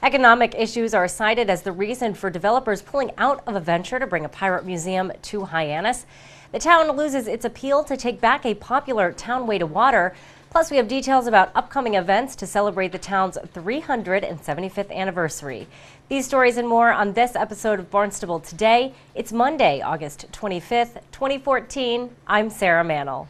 Economic issues are cited as the reason for developers pulling out of a venture to bring a pirate museum to Hyannis. The town loses its appeal to take back a popular town way to water. Plus, we have details about upcoming events to celebrate the town's 375th anniversary. These stories and more on this episode of Barnstable Today. It's Monday, August 25th, 2014. I'm Sarah Mannel.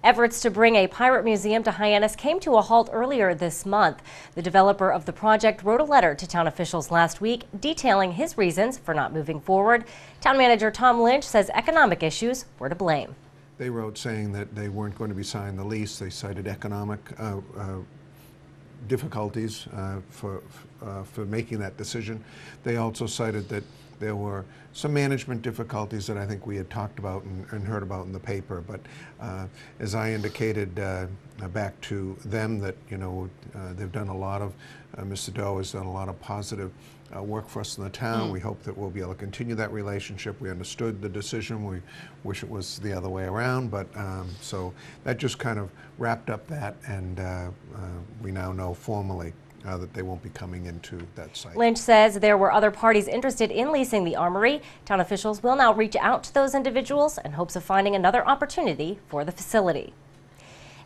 Efforts to bring a pirate museum to Hyannis came to a halt earlier this month. The developer of the project wrote a letter to town officials last week detailing his reasons for not moving forward. Town manager Tom Lynch says economic issues were to blame. They wrote saying that they weren't going to be signing the lease. They cited economic difficulties for making that decision. They also cited that there were some management difficulties that I think we had talked about and heard about in the paper. But as I indicated back to them, that they've done a lot of, Mr. Doe has done a lot of positive work for us in the town. We hope that we'll be able to continue that relationship. We understood the decision. We wish it was the other way around, but so that just kind of wrapped up that, and we now know formally that they won't be coming into that site. Lynch says there were other parties interested in leasing the armory. Town officials will now reach out to those individuals in hopes of finding another opportunity for the facility.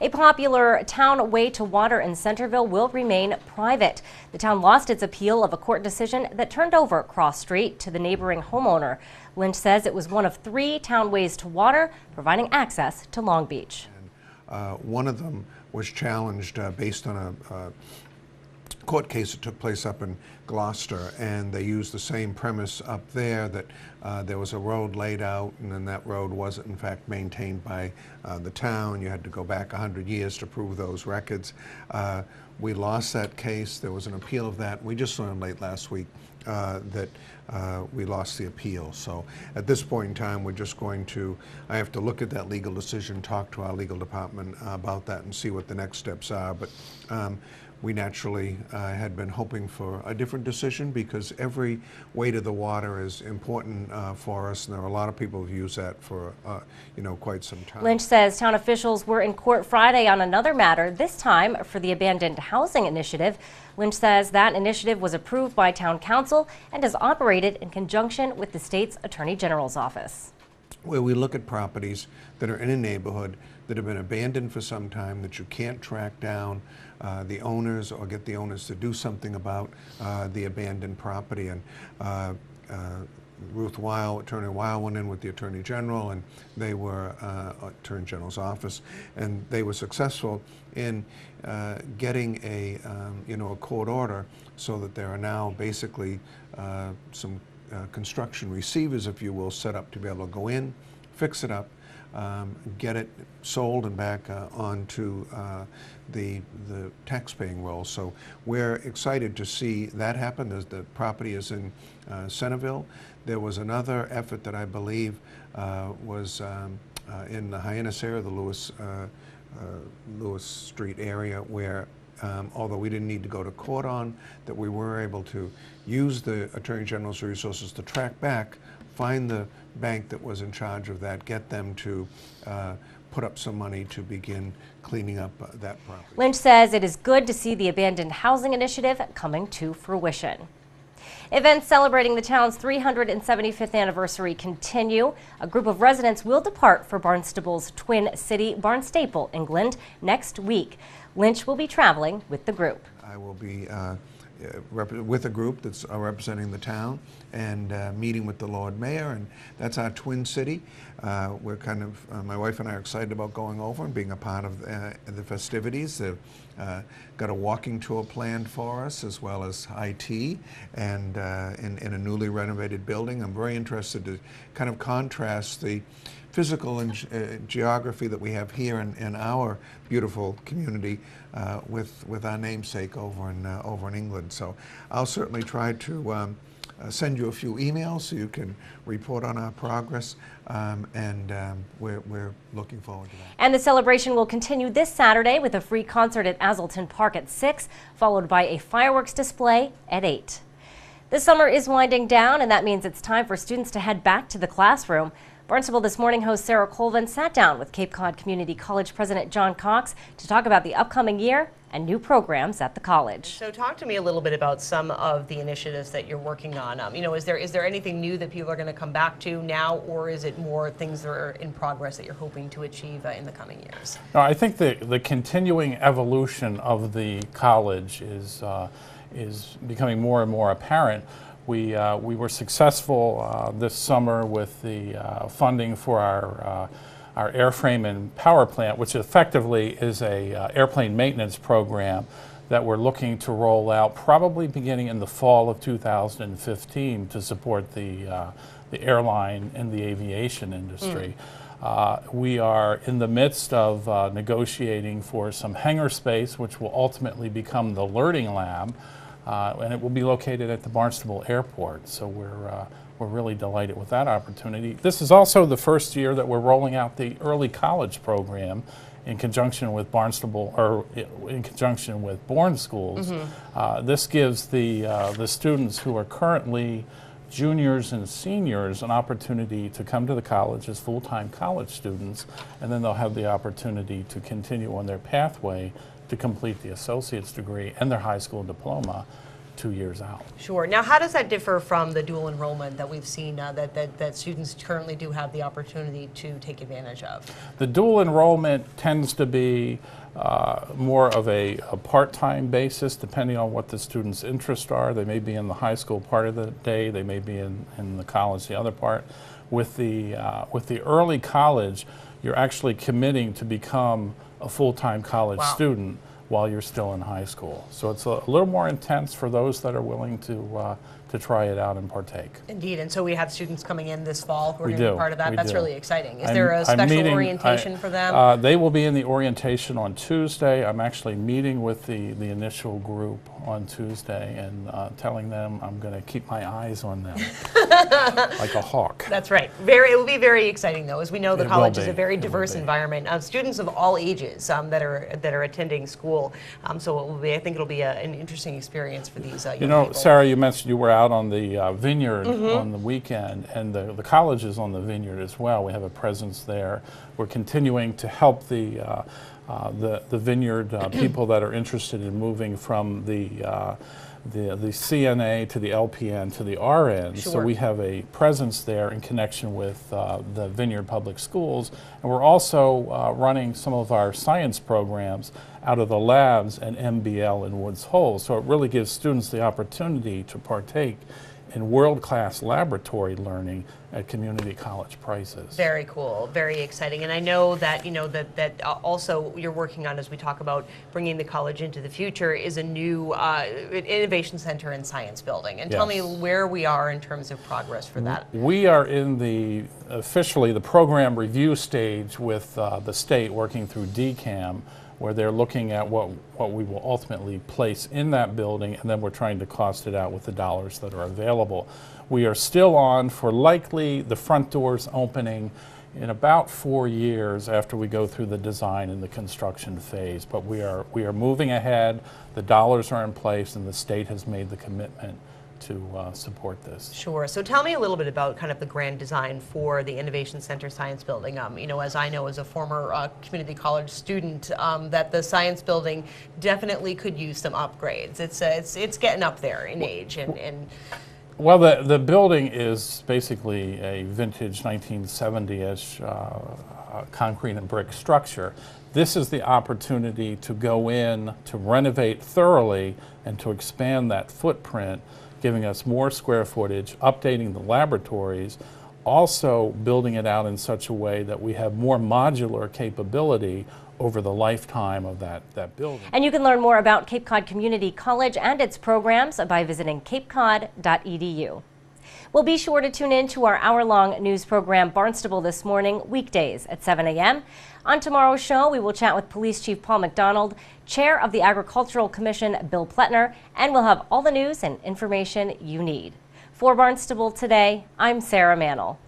A popular town way to water in Centerville will remain private. The town lost its appeal of a court decision that turned over Cross Street to the neighboring homeowner. Lynch says it was one of 3 town ways to water, providing access to Long Beach. And, one of them was challenged based on a court case that took place up in Gloucester, and they used the same premise up there, that there was a road laid out, and then that road wasn't in fact maintained by the town. You had to go back 100 years to prove those records. We lost that case. There was an appeal of that. We just learned late last week that we lost the appeal. So at this point in time, we're just going to, I have to look at that legal decision, talk to our legal department about that and see what the next steps are. But we naturally had been hoping for a different decision, because every way to the water is important for us, and there are a lot of people who've used that for quite some time. Lynch says town officials were in court Friday on another matter, this time for the abandoned housing initiative. Lynch says that initiative was approved by town council and is operated in conjunction with the state's attorney general's office. Where we look at properties that are in a neighborhood that have been abandoned for some time, that you can't track down the owners or get the owners to do something about the abandoned property. And Ruth Weil, Attorney Weil, went in with the Attorney General, and they were Attorney General's office, and they were successful in getting a court order, so that there are now basically some construction receivers, if you will, set up to be able to go in, fix it up, get it sold and back onto the tax-paying roll. So we're excited to see that happen. The property is in Centerville. There was another effort that I believe was in the Hyannis area, the Lewis Street area, where although we didn't need to go to court on, that we were able to use the Attorney General's resources to track back, find the bank that was in charge of that, get them to put up some money to begin cleaning up that property. Lynch says it is good to see the abandoned housing initiative coming to fruition. Events celebrating the town's 375th anniversary continue. A group of residents will depart for Barnstable's twin city, Barnstable, England, next week. Lynch will be traveling with the group. I will be with a group that's representing the town and meeting with the Lord Mayor, and that's our twin city. We're kind of, my wife and I are excited about going over and being a part of the festivities. They've got a walking tour planned for us, as well as high tea, and in a newly renovated building. I'm very interested to kind of contrast the physical and geography that we have here in our beautiful community with our namesake over in England. So I'll certainly try to send you a few emails so you can report on our progress, we're looking forward to that. And the celebration will continue this Saturday with a free concert at Azleton Park at 6, followed by a fireworks display at 8. The summer is winding down, and that means it's time for students to head back to the classroom. Barnstable This Morning host Sarah Colvin sat down with Cape Cod Community College President John Cox to talk about the upcoming year and new programs at the college. So talk to me a little bit about some of the initiatives that you're working on. Is there anything new that people are going to come back to now, or is it more things that are in progress that you're hoping to achieve in the coming years? No, I think the continuing evolution of the college is becoming more and more apparent. We were successful this summer with the funding for our airframe and power plant, which effectively is a airplane maintenance program that we're looking to roll out probably beginning in the fall of 2015 to support the airline and the aviation industry. We are in the midst of negotiating for some hangar space, which will ultimately become the learning lab. And it will be located at the Barnstable Airport, so we're really delighted with that opportunity. This is also the first year that we're rolling out the early college program in conjunction with Barnstable, or in conjunction with Bourne Schools. This gives the students who are currently juniors and seniors an opportunity to come to the college as full-time college students, and then they'll have the opportunity to continue on their pathway to complete the associate's degree and their high school diploma 2 years out. Sure. Now, how does that differ from the dual enrollment that we've seen that students currently do have the opportunity to take advantage of? The dual enrollment tends to be more of a part-time basis, depending on what the student's interests are. They may be in the high school part of the day, they may be in the college the other part. With the early college, you're actually committing to become a full-time college student while you're still in high school. So it's a little more intense for those that are willing to try it out and partake. Indeed, and so we have students coming in this fall who are We going to do. be part of that. We That's do. really exciting. Is there a special orientation for them? They will be in the orientation on Tuesday. I'm actually meeting with the initial group on Tuesday and telling them I'm going to keep my eyes on them like a hawk. That's right. It will be very exciting, though, as we know the It college will is a be. very It will diverse be. environment of students of all ages that are attending school. So it will be. I think it'll be an interesting experience for these young people. Sarah, you mentioned you were out on the vineyard on the weekend, and the college is on the vineyard as well. We have a presence there. We're continuing to help the vineyard people that are interested in moving from the CNA to the LPN to the RN. Sure. So we have a presence there in connection with the Vineyard Public Schools. And we're also running some of our science programs out of the labs and MBL in Woods Hole. So it really gives students the opportunity to partake in world-class laboratory learning at community college prices. Very cool, very exciting, and I know that that also you're working on, as we talk about bringing the college into the future, is a new innovation center and science building. And tell me where we are in terms of progress for that. We are in officially the program review stage with the state, working through DCAM, where they're looking at what we will ultimately place in that building, and then we're trying to cost it out with the dollars that are available. We are still on for likely the front doors opening in about 4 years after we go through the design and the construction phase. But we are moving ahead, the dollars are in place, and the state has made the commitment to support this. Sure. So tell me a little bit about kind of the grand design for the Innovation Center Science Building. As I know as a former community college student, that the science building definitely could use some upgrades. It's getting up there in age and Well, the building is basically a vintage 1970-ish concrete and brick structure. This is the opportunity to go in, to renovate thoroughly, and to expand that footprint, giving us more square footage, updating the laboratories, also building it out in such a way that we have more modular capability over the lifetime of that building. And you can learn more about Cape Cod Community College and its programs by visiting capecod.edu. Well, be sure to tune in to our hour-long news program, Barnstable This Morning, weekdays at 7 a.m. On tomorrow's show, we will chat with Police Chief Paul McDonald, Chair of the Agricultural Commission, Bill Pletner, and we'll have all the news and information you need. For Barnstable Today, I'm Sarah Mannel.